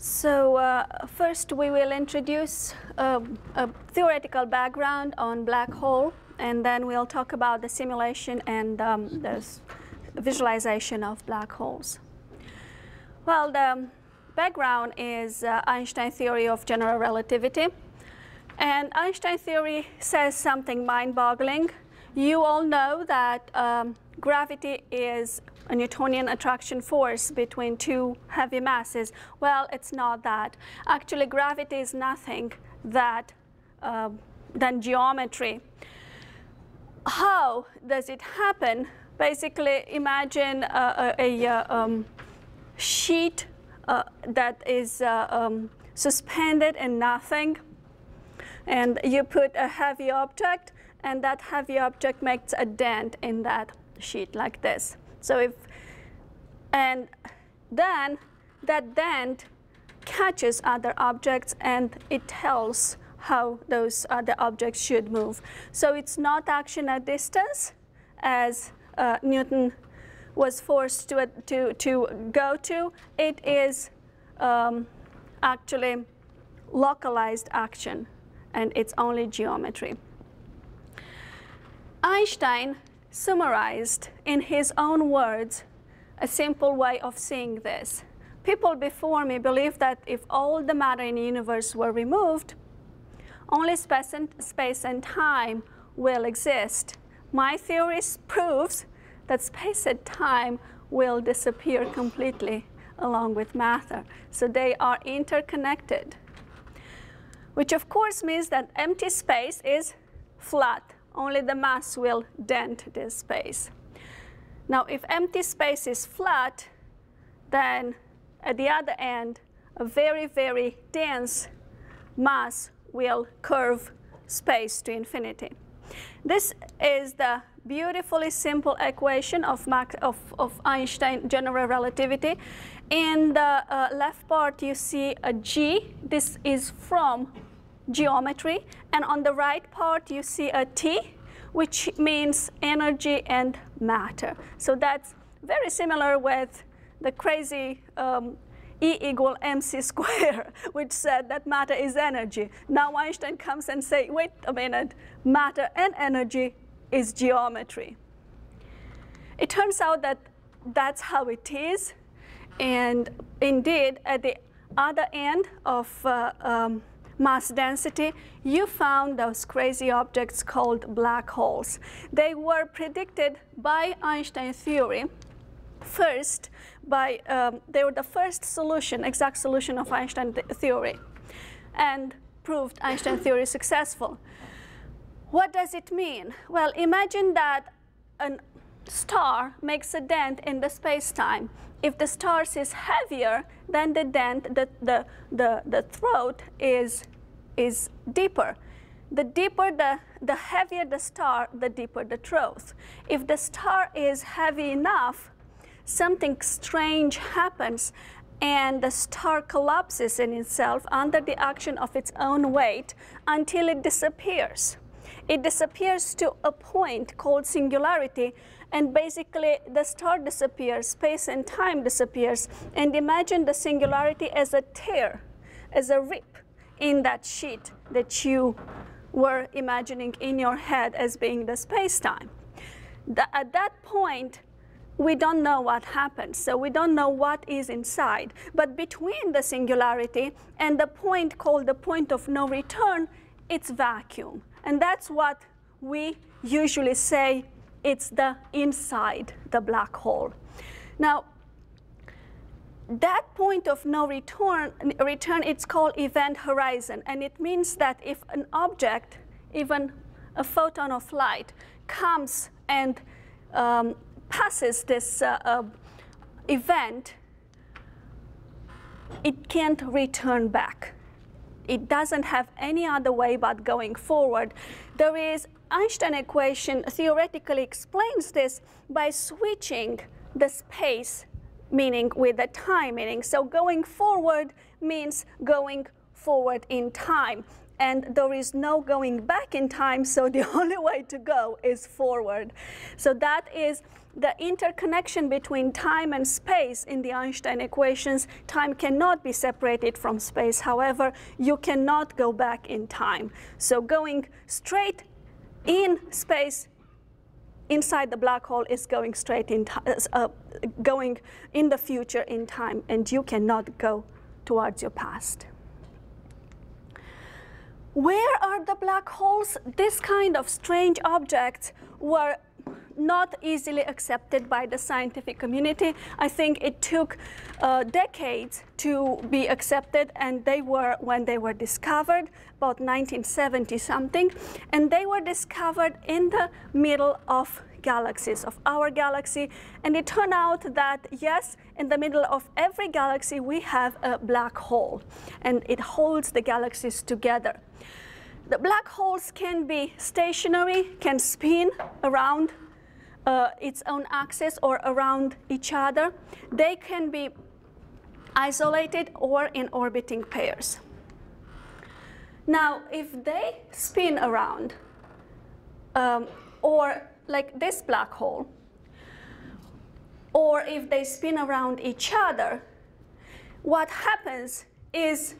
So first we will introduce a theoretical background on black hole, and then we'll talk about the simulation and the visualization of black holes. Well, the background is Einstein theory of general relativity. And Einstein theory says something mind-boggling. You all know that gravity is a Newtonian attraction force between two heavy masses. Well, it's not that. Actually, gravity is nothing than geometry. How does it happen? Basically, imagine a sheet that is suspended in nothing, and you put a heavy object, and that heavy object makes a dent in that sheet like this. So and then that dent catches other objects, and it tells how those other objects should move. So it's not action at distance, as Newton was forced to go to. It is actually localized action, and it's only geometry. Einstein summarized in his own words a simple way of seeing this. People before me believed that if all the matter in the universe were removed, only space and time will exist. My theory proves that space and time will disappear completely along with matter. So they are interconnected, which of course means that empty space is flat. Only the mass will dent this space. Now, if empty space is flat, then at the other end, a very, very dense mass will curve space to infinity. This is the beautifully simple equation of Einstein general relativity. In the left part, you see a G. This is from geometry. And on the right part, you see a T, which means energy and matter. So that's very similar with the crazy E equal mc square, which said that matter is energy. Now Einstein comes and says, wait a minute, matter and energy is geometry. It turns out that that's how it is. And indeed, at the other end of mass density, you found those crazy objects called black holes. They were predicted by Einstein theory. First, they were the first solution, exact solution of Einstein theory, and proved Einstein theory successful. What does it mean? Well, imagine that a star makes a dent in the space-time. If the star is heavier, then the dent, the throat is deeper. The deeper the heavier the star, the deeper the throat. If the star is heavy enough, something strange happens, and the star collapses in itself under the action of its own weight until it disappears. It disappears to a point called singularity, and basically the star disappears, space and time disappears, and imagine the singularity as a tear, as a rip in that sheet that you were imagining in your head as being the space-time. At that point, we don't know what happens, so we don't know what is inside. But between the singularity and the point called the point of no return, it's vacuum. And that's what we usually say it's the inside the black hole. Now, that point of no return, it's called event horizon. And it means that if an object, even a photon of light, comes and passes this event, it can't return back. It doesn't have any other way but going forward. There is Einstein equation theoretically explains this by switching the space meaning with the time meaning. So going forward means going forward in time. and there is no going back in time, so the only way to go is forward. So that is the interconnection between time and space in the Einstein equations. Time cannot be separated from space. However, you cannot go back in time. So going straight in space inside the black hole is going straight in going in the future in time, and you cannot go towards your past. Where are the black holes? This kind of strange objects were not easily accepted by the scientific community. I think it took decades to be accepted, and they were, when they were discovered, about 1970 something, and they were discovered in the middle of galaxies, of our galaxy, and it turned out that yes, in the middle of every galaxy we have a black hole, and it holds the galaxies together. The black holes can be stationary, can spin around its own axis or around each other. They can be isolated or in orbiting pairs. Now, if they spin around, or like this black hole, or if they spin around each other, what happens is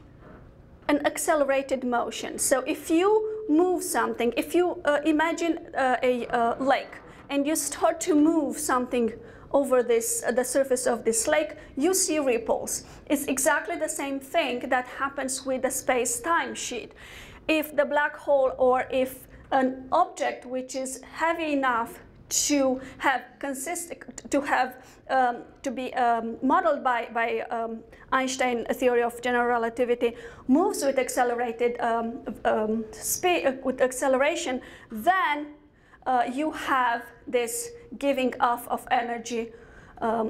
an accelerated motion. So if you move something, if you imagine a lake, and you start to move something over this, the surface of this lake, you see ripples. It's exactly the same thing that happens with the space-time sheet. If the black hole, or if an object which is heavy enough to have to be modeled by Einstein theory of general relativity, moves with accelerated speed, with acceleration, then you have this giving off of energy,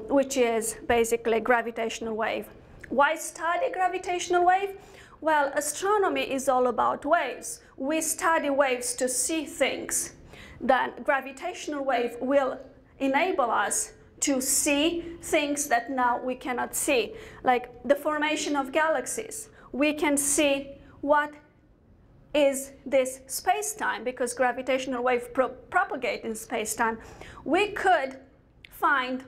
which is basically a gravitational wave. Why study gravitational wave? Well, astronomy is all about waves. We study waves to see things. Then gravitational wave will enable us to see things that now we cannot see, like the formation of galaxies. We can see what is this space-time, because gravitational waves propagate in space-time. We could find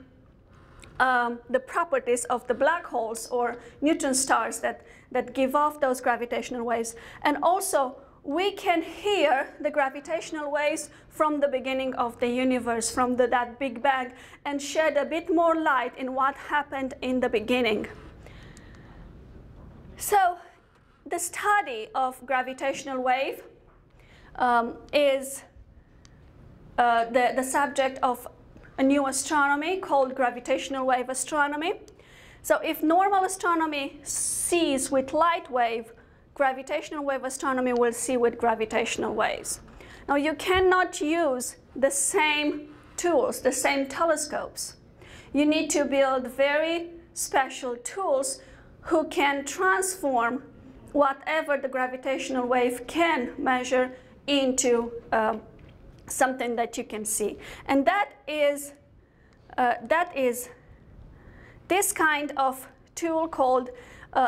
the properties of the black holes or neutron stars that give off those gravitational waves. And also, we can hear the gravitational waves from the beginning of the universe, from that Big Bang, and shed a bit more light in what happened in the beginning. So, the study of gravitational wave is the subject of a new astronomy called gravitational wave astronomy. So if normal astronomy sees with light wave, gravitational wave astronomy will see with gravitational waves. Now you cannot use the same tools, the same telescopes. You need to build very special tools who can transform whatever the gravitational wave can measure into something that you can see. And that is this kind of tool called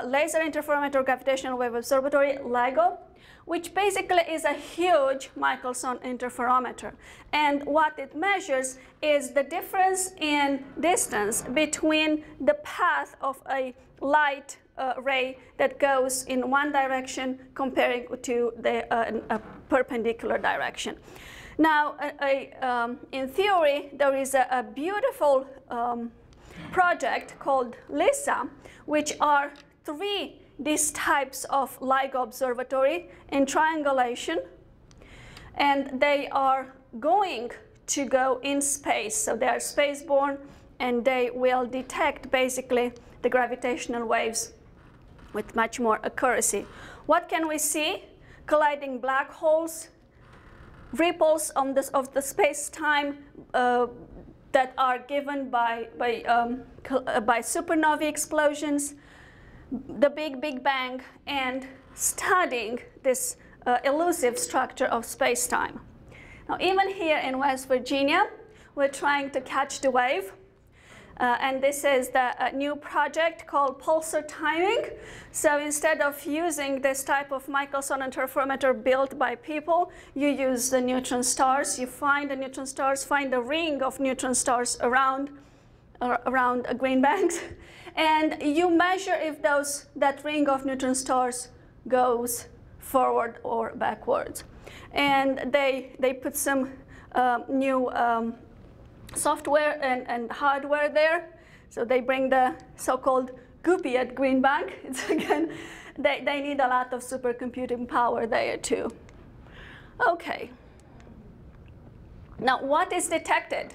Laser Interferometer Gravitational Wave Observatory, LIGO, which basically is a huge Michelson interferometer. And what it measures is the difference in distance between the path of a light ray that goes in one direction comparing to a perpendicular direction. Now, in theory, there is a beautiful project called LISA, which are these types of LIGO observatory in triangulation, and they are going to go in space. So they are spaceborne, and they will detect basically the gravitational waves with much more accuracy. What can we see? Colliding black holes, ripples of the space-time that are given by supernovae explosions, the Big Bang, and studying this elusive structure of space-time. Now, even here in West Virginia, we're trying to catch the wave. And this is the new project called pulsar timing. So instead of using this type of Michelson interferometer built by people, you use the neutron stars. You find the neutron stars, find a ring of neutron stars around green banks, and you measure if that ring of neutron stars goes forward or backwards. And they put some new software and hardware there. So they bring the so-called Guppy at Green Bank. It's again, they need a lot of supercomputing power there too. Okay. Now, what is detected?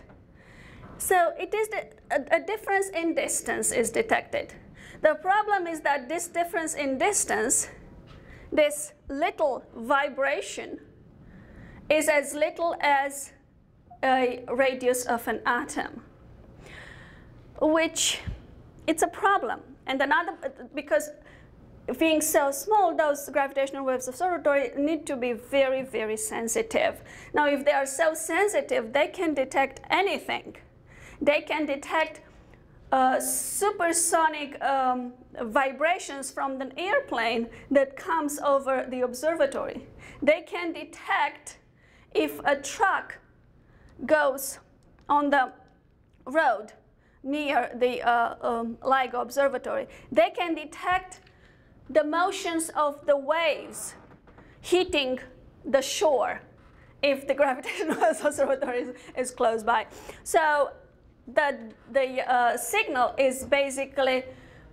So it is a difference in distance is detected. The problem is that this difference in distance, this little vibration, is as little as a radius of an atom, which it's a problem. And another, because being so small, those gravitational waves observatory need to be very, very sensitive. Now, if they are so sensitive, they can detect anything. They can detect supersonic vibrations from an airplane that comes over the observatory. They can detect if a truck goes on the road near the LIGO observatory. They can detect the motions of the waves hitting the shore if the gravitational observatory is close by. So the signal is basically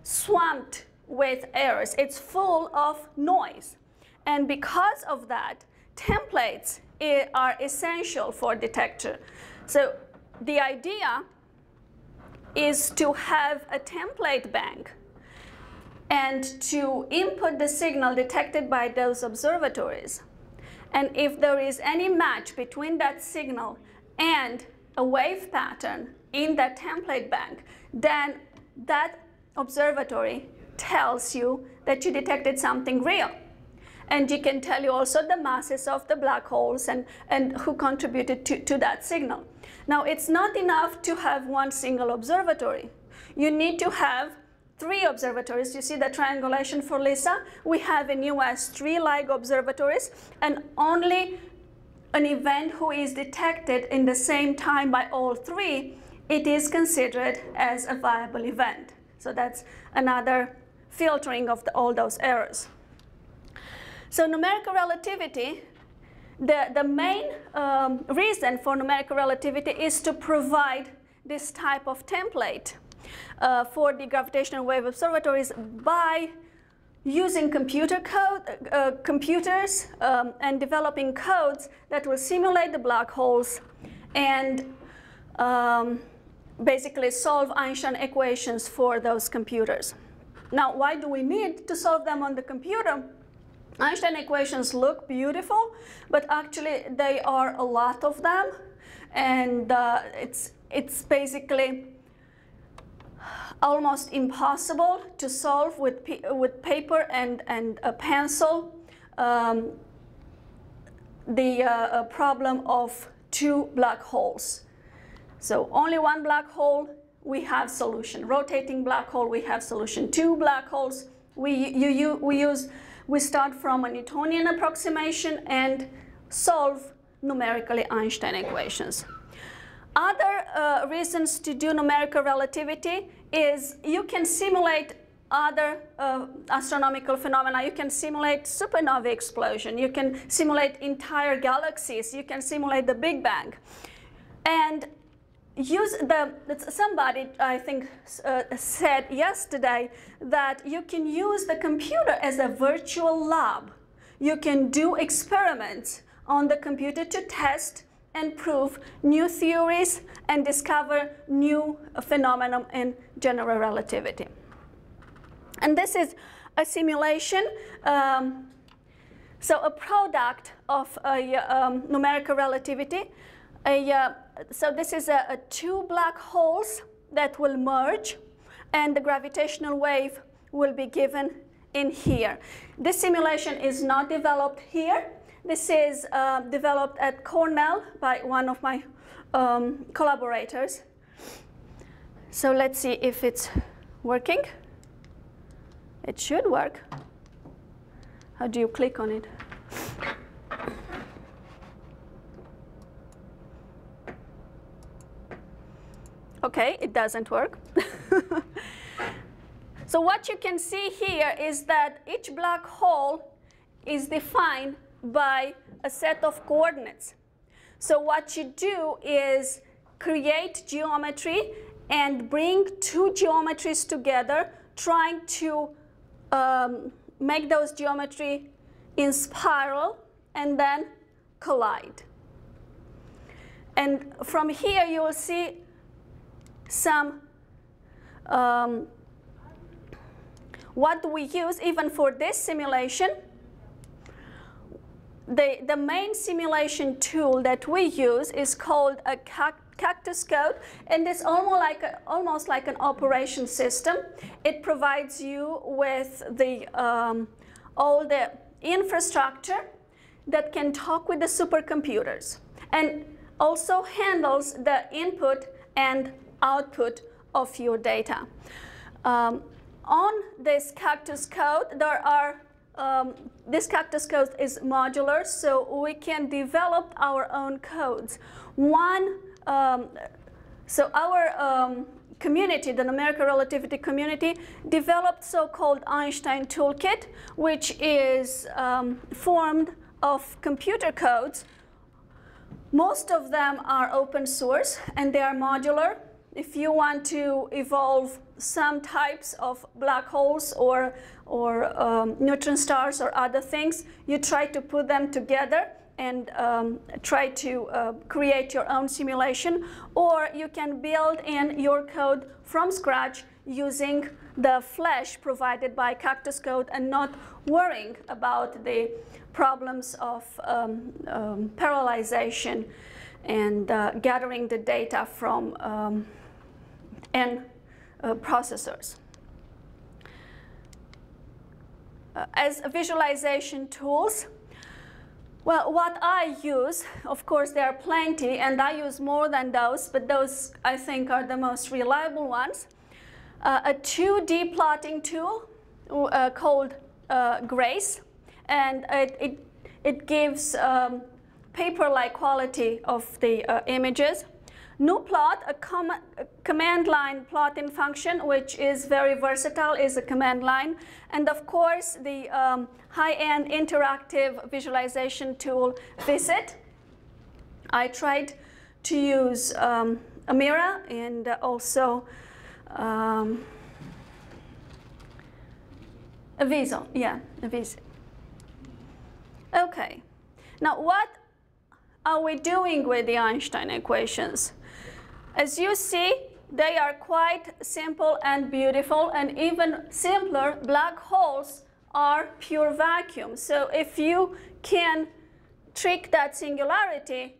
swamped with errors. It's full of noise. And because of that, templates are essential for detector. So the idea is to have a template bank and to input the signal detected by those observatories. And if there is any match between that signal and a wave pattern in that template bank, then that observatory tells you that you detected something real. And you can tell you also the masses of the black holes and who contributed to that signal. Now, it's not enough to have one single observatory. You need to have 3 observatories. You see the triangulation for LISA. We have in US 3 LIGO observatories, and only an event who is detected in the same time by all 3, it is considered as a viable event. So that's another filtering of all those errors. So numerical relativity, the main reason for numerical relativity is to provide this type of template for the gravitational wave observatories by using computers and developing codes that will simulate the black holes and basically solve Einstein equations for those computers. Now, why do we need to solve them on the computer? Einstein equations look beautiful, but actually they are a lot of them, and it's basically almost impossible to solve with paper and a pencil the problem of 2 black holes. So only 1 black hole, we have solution. Rotating black hole, we have solution. 2 black holes, we start from a Newtonian approximation and solve numerically Einstein equations. Other reasons to do numerical relativity is you can simulate other astronomical phenomena. You can simulate supernova explosion. You can simulate entire galaxies. You can simulate the Big Bang. And somebody, I think, said yesterday that you can use the computer as a virtual lab. You can do experiments on the computer to test and prove new theories and discover new phenomena in general relativity. And this is a simulation. So a product of numerical relativity. So this is 2 black holes that will merge, and the gravitational wave will be given in here. This simulation is not developed here. This is developed at Cornell by one of my collaborators. So let's see if it's working. It should work. How do you click on it? Okay, it doesn't work. So what you can see here is that each black hole is defined by a set of coordinates. So what you do is create geometry and bring two geometries together, trying to make those geometry in spiral and then collide. And from here you will see some what do we use even for this simulation. The main simulation tool that we use is called a cactus code, and it's almost like an operation system. It provides you with the all the infrastructure that can talk with the supercomputers, and also handles the input and output of your data. On this cactus code, there are this cactus code is modular, so we can develop our own codes. So our community, the numerical relativity community, developed so-called Einstein toolkit, which is formed of computer codes. Most of them are open source and they are modular. If you want to evolve some types of black holes or neutron stars or other things, you try to put them together and try to create your own simulation, or you can build in your code from scratch using the flash provided by Cactus Code and not worrying about the problems of parallelization and gathering the data from processors. As visualization tools, well, what I use, of course, there are plenty, and I use more than those, but those I think are the most reliable ones. A 2D plotting tool called Grace, and it gives paper-like quality of the images. NuPlot, a command line plotting function, which is very versatile, is a command line. And of course, the high-end interactive visualization tool, Visit. I tried to use Amira and also Aviso. Yeah, Aviso. Okay. Now, what are we doing with the Einstein equations? As you see, they are quite simple and beautiful, and even simpler, black holes are pure vacuum. So if you can trick that singularity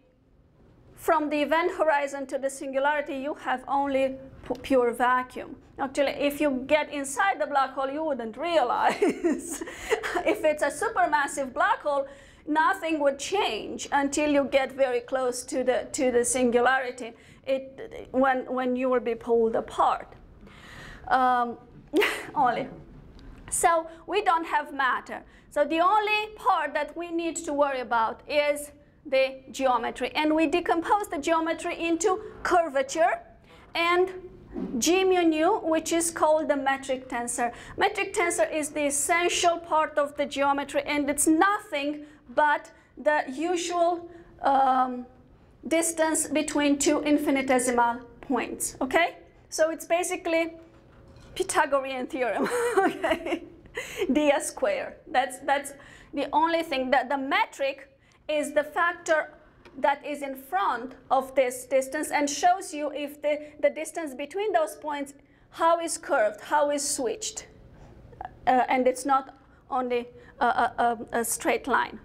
from the event horizon to the singularity, you have only pure vacuum. Actually, if you get inside the black hole, you wouldn't realize. If it's a supermassive black hole, nothing would change until you get very close to the singularity. When you will be pulled apart. Only. So we don't have matter. So the only part that we need to worry about is the geometry. And we decompose the geometry into curvature and G mu nu, which is called the metric tensor. Metric tensor is the essential part of the geometry, and it's nothing but the usual distance between two infinitesimal points, okay? So it's basically Pythagorean theorem, okay? ds squared. That's the only thing. That the metric is the factor that is in front of this distance and shows you if the distance between those points, how is curved, how is switched. And it's not only a straight line.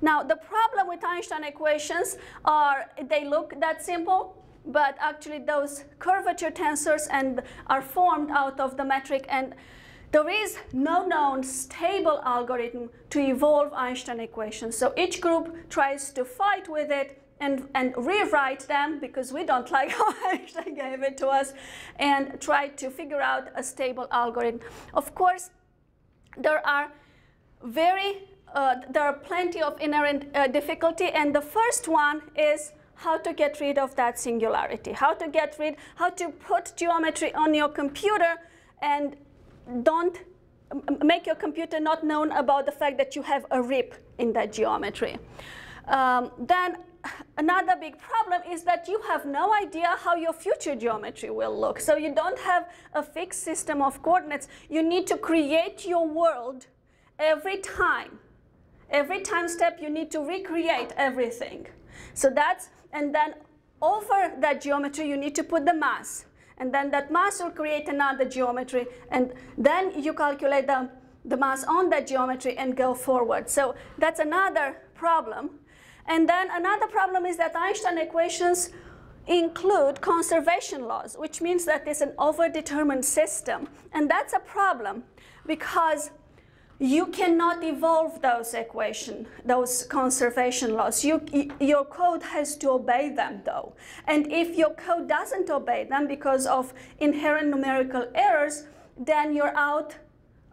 Now, the problem with Einstein equations are they look that simple, but actually those curvature tensors are formed out of the metric, and there is no known stable algorithm to evolve Einstein equations. So each group tries to fight with it and rewrite them, because we don't like how Einstein gave it to us, and try to figure out a stable algorithm. Of course, there are plenty of inherent difficulty, and the first one is how to get rid of that singularity, how to put geometry on your computer and don't make your computer not known about the fact that you have a rip in that geometry. Then another big problem is that you have no idea how your future geometry will look. So you don't have a fixed system of coordinates. You need to create your world every time. Every time step you need to recreate everything. So that's, and then over that geometry you need to put the mass. And then that mass will create another geometry, and then you calculate the mass on that geometry and go forward. So that's another problem. And then another problem is that Einstein equations include conservation laws, which means that it's an overdetermined system. And that's a problem, because you cannot evolve those equations, those conservation laws. Your code has to obey them, though. And if your code doesn't obey them because of inherent numerical errors, then you're out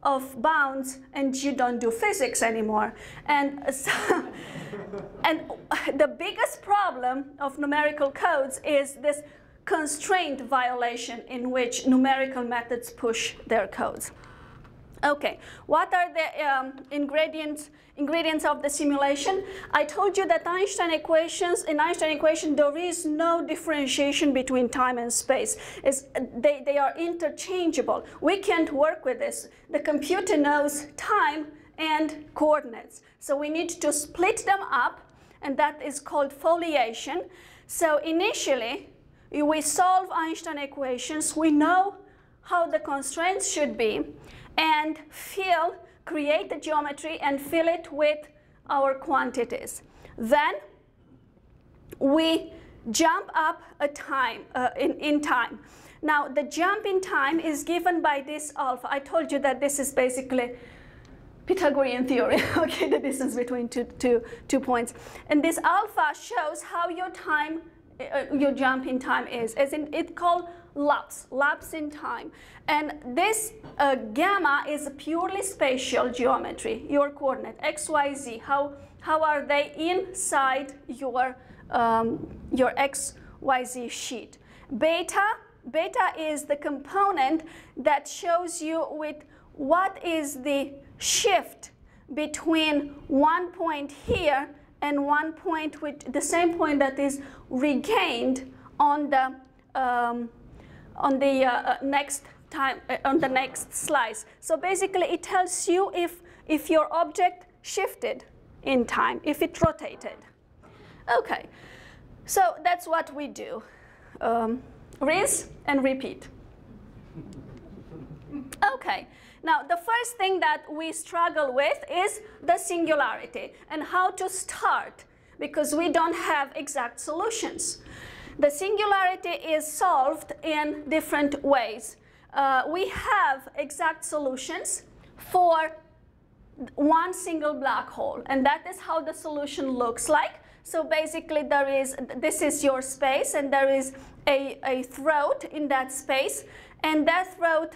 of bounds and you don't do physics anymore. And, so, and the biggest problem of numerical codes is this constraint violation in which numerical methods push their codes. Okay, what are the ingredients of the simulation? I told you that in Einstein equation, there is no differentiation between time and space. They are interchangeable. We can't work with this. The computer knows time and coordinates. So we need to split them up, and that is called foliation. So initially, we solve Einstein equations. We know how the constraints should be, and create the geometry and fill it with our quantities. Then we jump up a time, in time. Now the jump in time is given by this alpha. I told you that this is basically Pythagorean theory, okay, the distance between two points. And this alpha shows how your time, your jump in time is, as in it's called lapse in time. And this gamma is a purely spatial geometry, your coordinate, x, y, z. How are they inside your x, y, z sheet? Beta is the component that shows you with what is the shift between one point here and one point with the same point that is regained on the next slice. So basically it tells you if your object shifted in time, if it rotated. Okay, so that's what we do. Rinse and repeat. Okay, now the first thing that we struggle with is the singularity and how to start, because we don't have exact solutions. The singularity is solved in different ways. We have exact solutions for one single black hole, and that is how the solution looks like. So basically this is your space, and there is a throat in that space, and that throat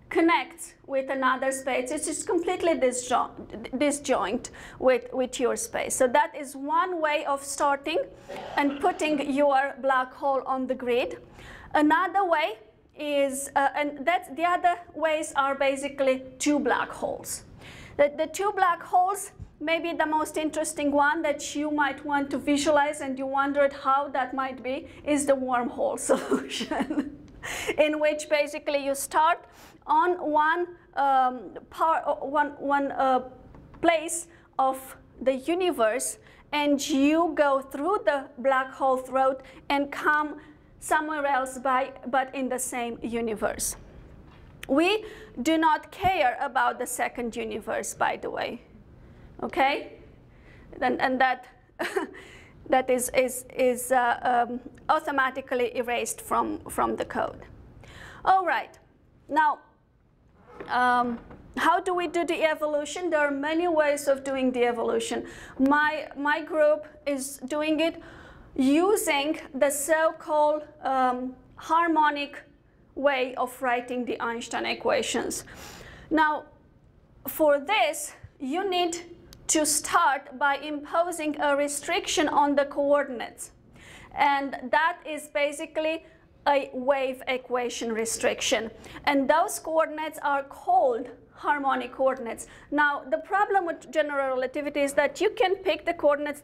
connects with another space. It's just completely disjoint with your space. So that is one way of starting and putting your black hole on the grid. Another way is, and the other ways are basically two black holes. The two black holes, maybe the most interesting one that you might want to visualize and you wondered how that might be, is the wormhole solution, in which basically you start on one place of the universe, and you go through the black hole throat and come somewhere else but in the same universe. We do not care about the second universe, by the way. Okay, and that that is automatically erased from the code. All right, now how do we do the evolution? There are many ways of doing the evolution. My group is doing it using the so-called harmonic way of writing the Einstein equations. Now, for this, you need to start by imposing a restriction on the coordinates. And that is basically a wave equation restriction. And those coordinates are called harmonic coordinates. Now, the problem with general relativity is that you can pick the coordinates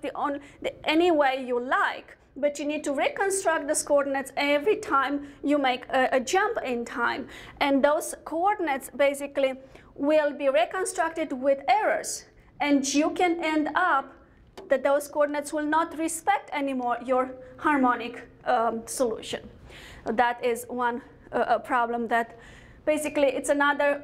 any way you like, but you need to reconstruct those coordinates every time you make a jump in time. And those coordinates basically will be reconstructed with errors. And you can end up that those coordinates will not respect anymore your harmonic solution. That is one problem that basically it's another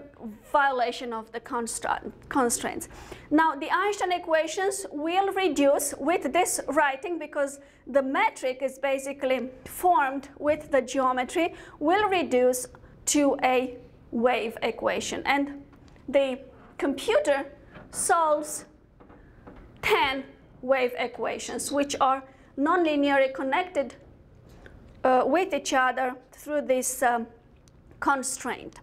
violation of the constraints. Now, the Einstein equations will reduce with this writing, because the metric is basically formed with the geometry, will reduce to a wave equation. And the computer solves 10 wave equations, which are nonlinearly connected with each other through this constraint.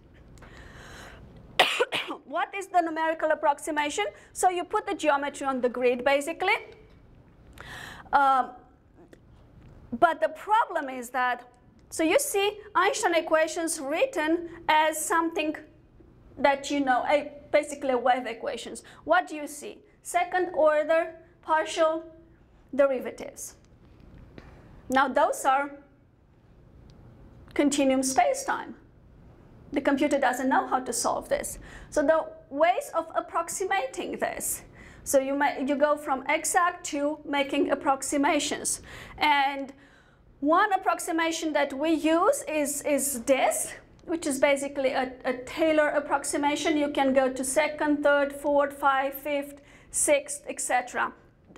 What is the numerical approximation? So you put the geometry on the grid, basically. But the problem is that, so you see Einstein equations written as something that you know, basically wave equations. What do you see? Second order partial derivatives. Now those are continuum space-time. The computer doesn't know how to solve this. So the ways of approximating this, so you go from exact to making approximations. And one approximation that we use is this, which is basically a Taylor approximation. You can go to second, third, fourth, fifth, fifth, sixth, etc.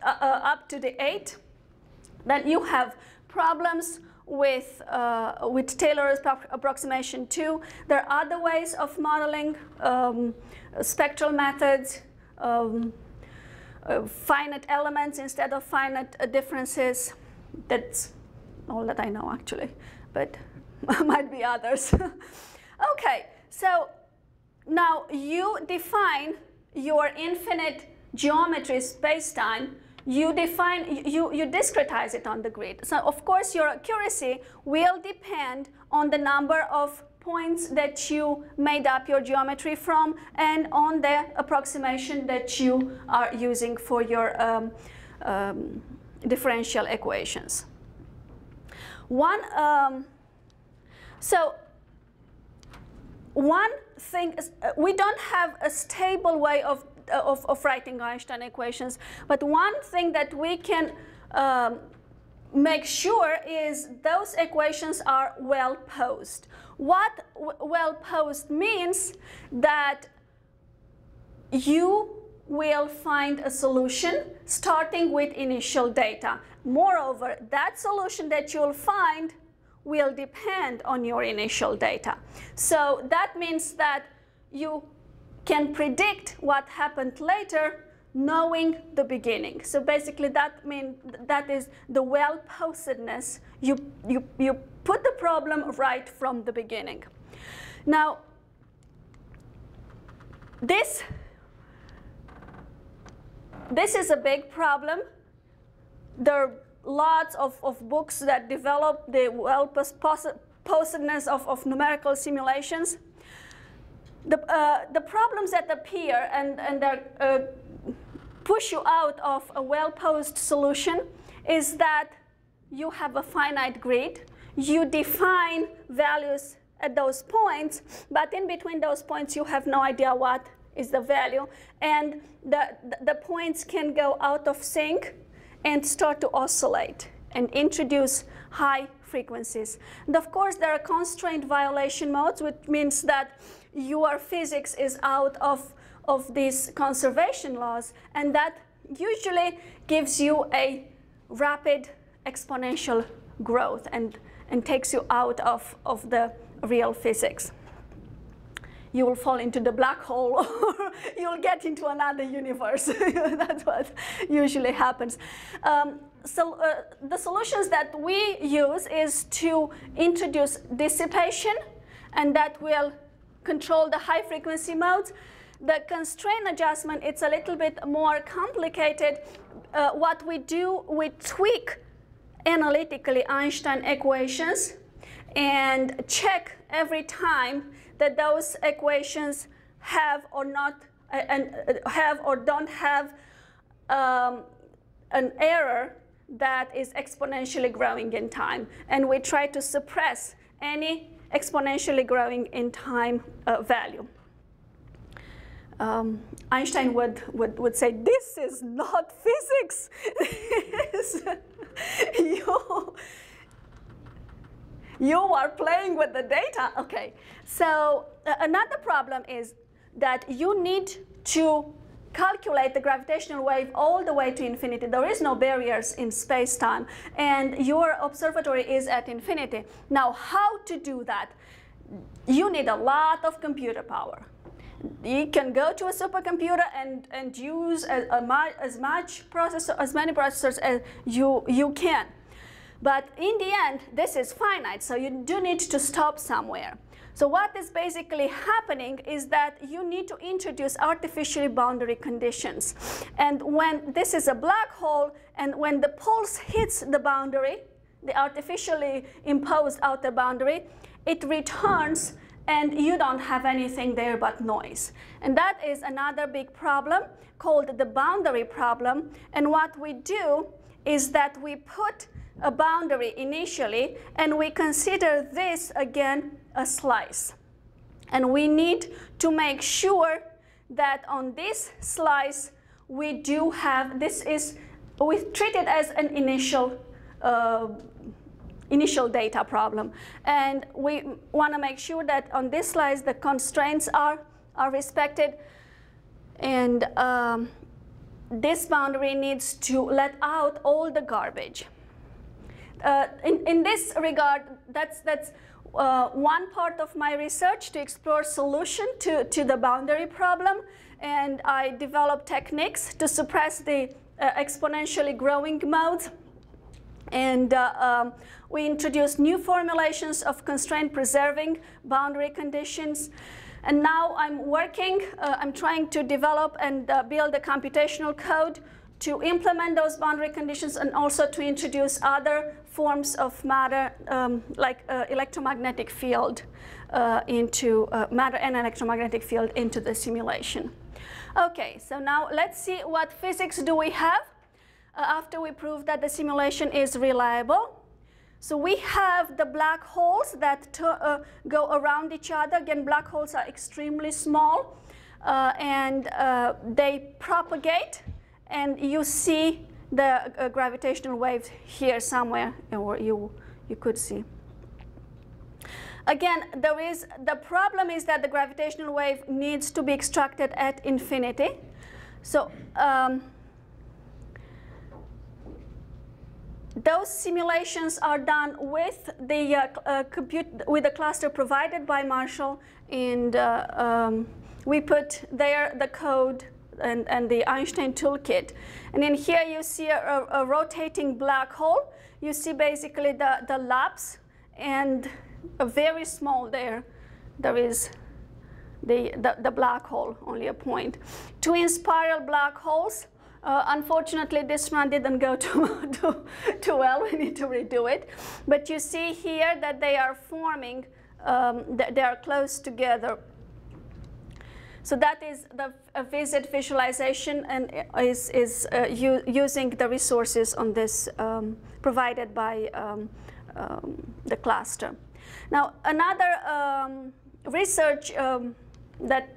Up to the 8. Then you have problems with Taylor's approximation too. There are other ways of modeling, spectral methods, finite elements instead of finite differences. That's all that I know, actually, but might be others. Okay, so now you define your infinite geometry space-time. You discretize it on the grid. So of course your accuracy will depend on the number of points that you made up your geometry from and on the approximation that you are using for your differential equations. One thing is, we don't have a stable way of writing Einstein equations, but one thing that we can make sure is those equations are well-posed. What well-posed means that you will find a solution starting with initial data. Moreover, that solution that you'll find will depend on your initial data. So that means that you can predict what happened later knowing the beginning. So basically that is the well-posedness. You put the problem right from the beginning. Now, this is a big problem. There are lots of books that develop the well-posedness of numerical simulations. The problems that appear and push you out of a well-posed solution is that you have a finite grid. You define values at those points, but in between those points you have no idea what is the value, and the points can go out of sync and start to oscillate and introduce high frequencies. And of course there are constraint violation modes, which means that your physics is out of these conservation laws, and that usually gives you a rapid exponential growth and takes you out of the real physics. you will fall into the black hole or you'll get into another universe. That's what usually happens. So the solutions that we use is to introduce dissipation, and that will control the high frequency modes. The constraint adjustment, it's a little bit more complicated. What we do, we tweak analytically Einstein equations and check every time that those equations have or not have or don't have an error that is exponentially growing in time, and we try to suppress any exponentially growing in time value. Einstein would say, this is not physics. You are playing with the data. Okay, so another problem is that you need to calculate the gravitational wave all the way to infinity. There is no barriers in space-time, and your observatory is at infinity. Now, how to do that? You need a lot of computer power. You can go to a supercomputer and use as many processors as you can. But in the end, this is finite, so you do need to stop somewhere. So what is basically happening is that you need to introduce artificially boundary conditions. And when this is a black hole, and when the pulse hits the boundary, the artificially imposed outer boundary, it returns, and you don't have anything there but noise. And that is another big problem called the boundary problem. And what we do is that we put a boundary initially, and we consider this again a slice. And we need to make sure that on this slice we do have, we treat it as an initial data problem. And we want to make sure that on this slice the constraints are respected, and this boundary needs to let out all the garbage. In this regard, that's one part of my research, to explore solution to the boundary problem, and I developed techniques to suppress the exponentially growing modes, and we introduced new formulations of constraint preserving boundary conditions. And now I'm working, I'm trying to develop and build a computational code to implement those boundary conditions, and also to introduce other forms of matter, like electromagnetic field, into matter and electromagnetic field into the simulation. Okay, so now let's see what physics do we have after we prove that the simulation is reliable. So we have the black holes that go around each other. Again, black holes are extremely small, and they propagate. And you see the gravitational waves here somewhere, or you could see. Again, the problem is that the gravitational wave needs to be extracted at infinity. So those simulations are done with the cluster provided by Marshall, and we put there the code and the Einstein toolkit. And in here you see a rotating black hole. You see basically the lapse, and a very small there is the black hole, only a point. Twin spiral black holes. Unfortunately, this one didn't go too well. We need to redo it. But you see here that they are forming, they are close together. So that is the visit visualization, and is using the resources on this provided by the cluster. Now, another research that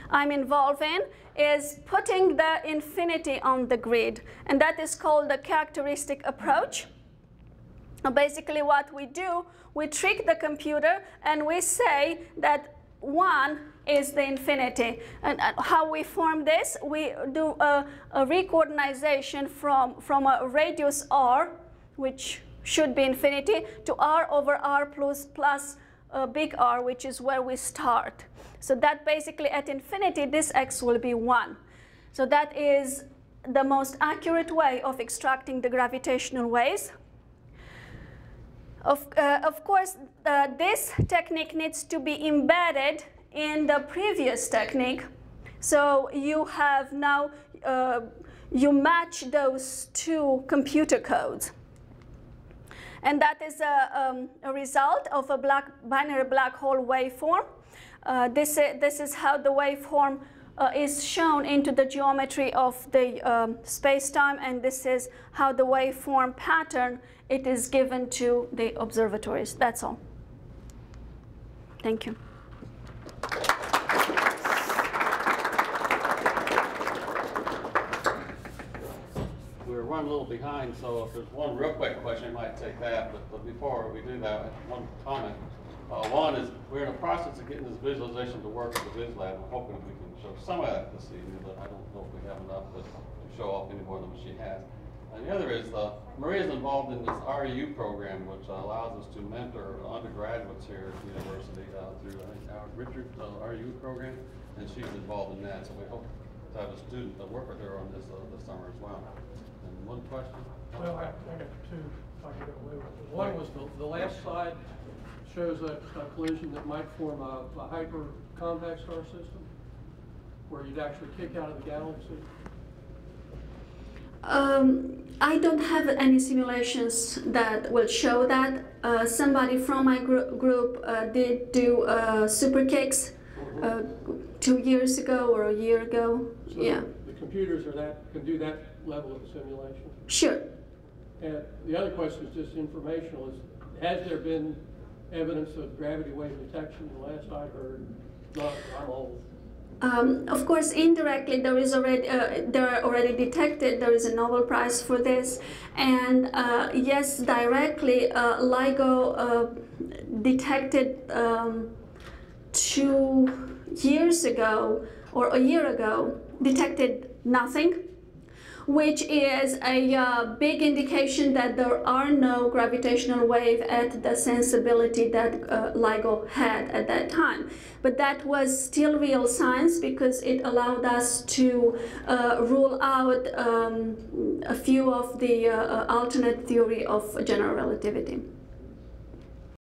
I'm involved in is putting the infinity on the grid, and that is called the characteristic approach. Basically what we do, we trick the computer and we say that 1 is the infinity. And how we form this, we do a recoordination from a radius r, which should be infinity, to r over r plus big R, which is where we start. So that basically at infinity, this x will be 1. So that is the most accurate way of extracting the gravitational waves. Of course, this technique needs to be embedded in the previous technique. So you have now, you match those two computer codes. And that is a result of a binary black hole waveform. This is how the waveform is shown into the geometry of the space-time, and this is how the waveform pattern it is given to the observatories. That's all. Thank you. We're running a little behind, so if there's one real quick question, I might take that. But before we do that, one comment. One is we're in the process of getting this visualization to work with the Viz Lab. I'm hoping we can show some of that this evening, but I don't know if we have enough to show off any more than what she has. And the other is Maria's involved in this REU program, which allows us to mentor undergraduates here at the university through our Richard REU program, and she's involved in that. So we hope to have a student work with her on this this summer as well. And one question? Well, I got two. I can get away with it. One was the last slide shows a collision that might form a hyper-compact star system, where you'd actually kick out of the galaxy. I don't have any simulations that will show that. Somebody from my group did do super kicks 2 years ago or a year ago. So yeah. The computers can do that level of simulation. Sure. And the other question is just informational. Has there been evidence of gravity wave detection? The last I heard, not all. Of course, indirectly, there is already there are already detected. There is a Nobel Prize for this, and yes, directly, LIGO detected 2 years ago or a year ago detected nothing, which is a big indication that there are no gravitational wave at the sensibility that LIGO had at that time. But that was still real science because it allowed us to rule out a few of the alternate theory of general relativity.